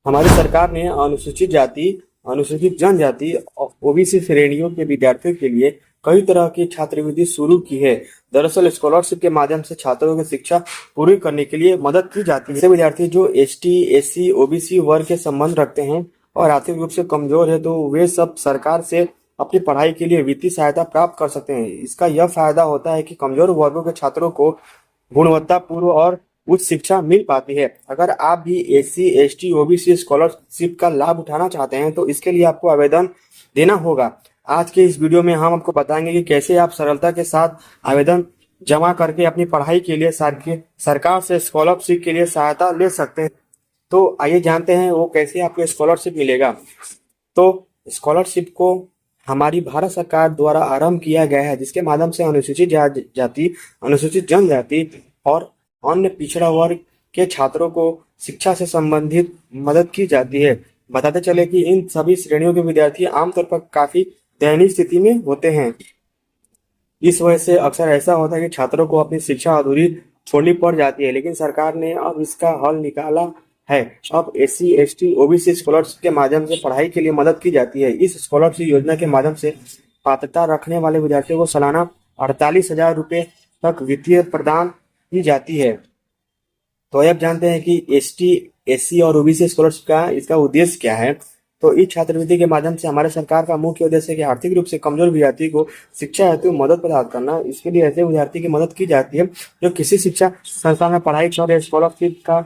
हमारी सरकार ने अनुसूचित जाति, अनुसूचित जनजाति और ओबीसी श्रेणियों के विद्यार्थियों के लिए कई तरह की छात्रवृत्ति शुरू की है। दरअसल स्कॉलरशिप के माध्यम से छात्रों की शिक्षा पूरी करने के लिए मदद की जाती है। ऐसे विद्यार्थी जो एसटी, एससी, ओबीसी वर्ग के संबंध रखते हैं और आर्थिक रूप से कमजोर है, तो वे सब सरकार से अपनी पढ़ाई के लिए वित्तीय सहायता प्राप्त कर सकते हैं। इसका यह फायदा होता है कि कमजोर वर्गों के छात्रों को गुणवत्तापूर्ण और उच्च शिक्षा मिल पाती है। अगर आप भी एससी, एसटी, ओबीसी स्कॉलरशिप का लाभ उठाना चाहते हैं तो इसके लिए आपको आवेदन देना होगा। आज के इस वीडियो में हम आपको बताएंगे कि कैसे आप सरलता के साथ आवेदन जमा करके अपनी पढ़ाई के लिए सरकार से स्कॉलरशिप के लिए सहायता ले सकते हैं। तो आइए जानते हैं वो कैसे आपको स्कॉलरशिप मिलेगा। तो स्कॉलरशिप को हमारी भारत सरकार द्वारा आरंभ किया गया है, जिसके माध्यम से अनुसूचित जाति, अनुसूचित जनजाति और अन्य पिछड़ा वर्ग के छात्रों को शिक्षा से संबंधित मदद की जाती है। बताते चले कि इन सभी श्रेणियों के विद्यार्थी आमतौर पर काफी दयनीय स्थिति में होते हैं। इस वजह से अक्सर ऐसा होता है कि छात्रों को अपनी शिक्षा अधूरी छोड़नी पड़ जाती है, लेकिन सरकार ने अब इसका हल निकाला है। अब एससी, एसटी, ओबीसी स्कॉलरशिप के माध्यम से पढ़ाई के लिए मदद की जाती है। इस स्कॉलरशिप योजना के माध्यम से पात्रता रखने वाले विद्यार्थियों को सालाना 48,000 रुपये तक वित्तीय प्रदान की जाती है। तो अब जानते हैं कि एसटी, एससी और ओबीसी स्कॉलरशिप का इसका उद्देश्य क्या है। तो इस छात्रवृत्ति के माध्यम से हमारे सरकार का मुख्य उद्देश्य है कि आर्थिक रूप से कमजोर विद्यार्थी को शिक्षा हेतु मदद प्रदान करना। इसके लिए ऐसे विद्यार्थी की मदद की जाती है जो किसी शिक्षा संस्थान में पढ़ाई कर रहे, स्कॉलरशिप का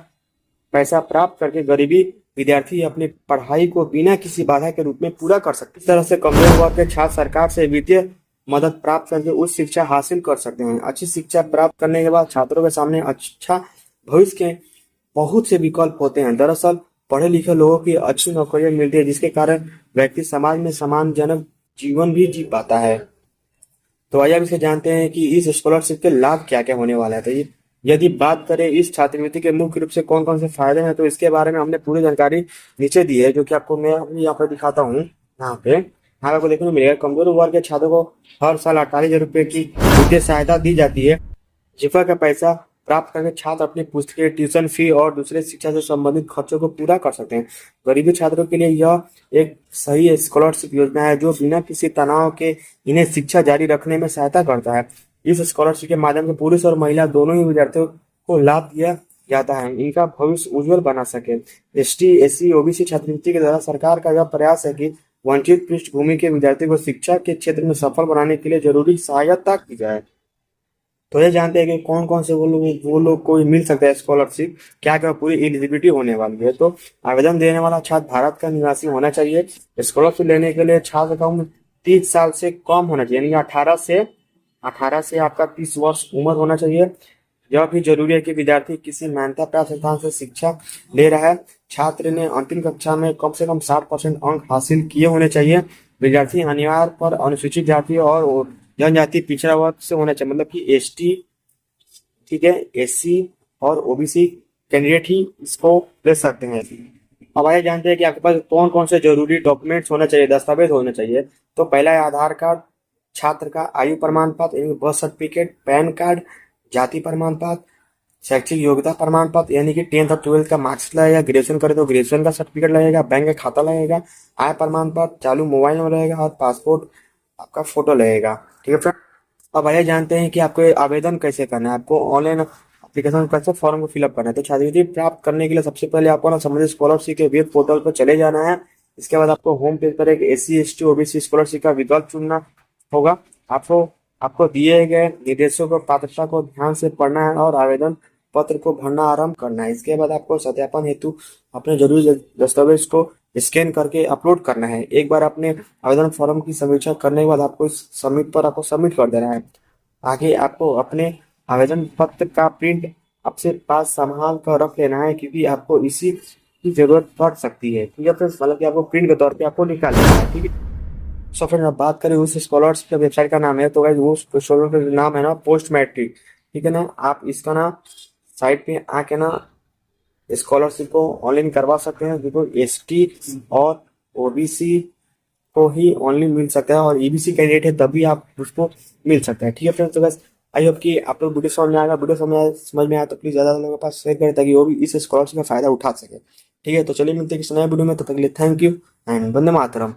पैसा प्राप्त करके गरीबी विद्यार्थी अपनी पढ़ाई को बिना किसी बाधा के रूप में पूरा कर सकते हैं। इस तरह से कमजोर वर्ग के छात्र सरकार से वित्तीय मदद प्राप्त करके उच्च शिक्षा हासिल कर सकते हैं। अच्छी शिक्षा प्राप्त करने के बाद छात्रों के सामने अच्छा भविष्य के बहुत से विकल्प होते हैं। दरअसल पढ़े लिखे लोगों की अच्छी नौकरियां मिलती है, जिसके कारण व्यक्ति समाज में सम्मानजनक जीवन भी जी पाता है। तो आइए अब इसे जानते हैं कि इस स्कॉलरशिप के लाभ क्या क्या होने वाला है। तो ये यदि बात करें इस छात्रवृत्ति के मुख्य रूप से कौन कौन से फायदे हैं, तो इसके बारे में हमने पूरी जानकारी नीचे दी है, जो कि आपको मैं अभी यहाँ पर दिखाता हूँ। यहाँ आपको देखने को मिलेगा कमजोर वर्ग के छात्रों को हर साल 48,000 रुपये की वित्तीय सहायता दी जाती है, जिसका का पैसा प्राप्त करके छात्र अपनी पुस्तकें, ट्यूशन फी और दूसरे शिक्षा से संबंधित खर्चों को पूरा कर सकते हैं। गरीबी छात्रों के लिए यह एक सही स्कॉलरशिप योजना है, जो बिना किसी तनाव के इन्हें शिक्षा जारी रखने में सहायता करता है। इस स्कॉलरशिप के माध्यम से पुरुष और महिला दोनों ही विद्यार्थियों को लाभ दिया जाता है, इनका भविष्य उज्जवल बना सके। एसटी, एससी, ओबीसी छात्रवृत्ति के द्वारा सरकार का यह प्रयास है कि वंचित पृष्ठभूमि के विद्यार्थी को शिक्षा के क्षेत्र में सफल बनाने के लिए जरूरी सहायता की जाए। तो ये जानते हैं कि कौन कौन से वो लोग को मिल सकता है स्कॉलरशिप, क्या क्या पूरी एलिजिबिलिटी होने वाली है। तो आवेदन देने वाला छात्र भारत का निवासी होना चाहिए। स्कॉलरशिप लेने के लिए छात्र का उम्र 30 साल से कम होना चाहिए, यानी 18 से आपका 30 वर्ष उम्र होना चाहिए। यह भी जरूरी है कि विद्यार्थी किसी मान्यता प्राप्त संस्थान से शिक्षा ले रहा है। छात्र ने अंतिम कक्षा में कम से कम 60% अंक हासिल किए होने चाहिए। विद्यार्थी अनिवार्य पर अनुसूचित जाति और जनजाति पिछड़ा वर्ग से होना चाहिए, मतलब कि एसटी, ठीक है, एससी और ओबीसी कैंडिडेट ही इसको ले सकते हैं। अब आइए जानते हैं कि आपके पास कौन कौन से जरूरी डॉक्यूमेंट्स होना चाहिए, दस्तावेज होने चाहिए। तो पहला है आधार कार्ड, छात्र का आयु प्रमाण पत्र यानी बर्थ सर्टिफिकेट, पैन कार्ड, जाति प्रमाण पत्र, शैक्षिक योग्यता प्रमाण पत्र यानी कि 10th और 12th का मार्क्स लगेगा, ग्रेजुएशन करे तो ग्रेजुएशन का सर्टिफिकेट लगेगा, बैंक का खाता लगेगा, आय प्रमाण पत्र, चालू मोबाइल नंबर लगेगा और पासपोर्ट आपका फोटो लगेगा। ठीक है फ्रेंड, अब आइए जानते हैं कि आपको आवेदन कैसे करना है, आपको ऑनलाइन एप्लीकेशन कैसे फॉर्म को फिलअप करना है। तो छात्रवृत्ति प्राप्त करने के लिए सबसे पहले आपको ना संबंधित स्कॉलरशिप के वेब पोर्टल पर चले जाना है। इसके बाद आपको होम पेज पर एक एससी, एसटी, ओबीसी स्कॉलरशिप का विकल्प चुनना होगा। आपको आपको दिए गए निर्देशों को, पात्रता को ध्यान से पढ़ना है और आवेदन पत्र को भरना आरंभ करना है। इसके बाद आपको सत्यापन हेतु अपने जरूरी दस्तावेज को स्कैन करके अपलोड करना है। एक बार अपने आवेदन फॉर्म की समीक्षा करने के बाद आपको सबमिट कर देना है। आगे आपको अपने आवेदन पत्र का प्रिंट अपने पास संभाल कर रख लेना है, क्योंकि आपको इसी की जरूरत पड़ सकती है। ठीक है फ्रेंड्स, मतलब कि आपको प्रिंट के तौर पे आपको निकाल लेना है। ठीक है, सो फ्रेंड अब बात करें उस स्कॉलरशिप के वेबसाइट का नाम है, तो गाइस वो स्कॉलरशिप का नाम है ना पोस्ट मैट्रिक। ठीक है ना, आप इसका ना साइट पे आके ना स्कॉलरशिप को ऑनलाइन करवा सकते हैं, क्योंकि एसटी और ओबीसी को ही ऑनली मिल सकता है और ईबीसी कैंडिडेट है तभी आप उसको मिल सकता है। ठीक है फ्रेंड्स, तो बस आई होप कि आप लोग वीडियो समझ में आएगा। वीडियो समझ में आया तो प्लीज ज्यादा लोगों के पास शेयर करें, ताकि वो भी इस स्कॉलरशिप का फायदा उठा सके। ठीक है, तो चलिए मिलते हैं किसी नए वीडियो में, तब तक के लिए thank you and Vande Mataram.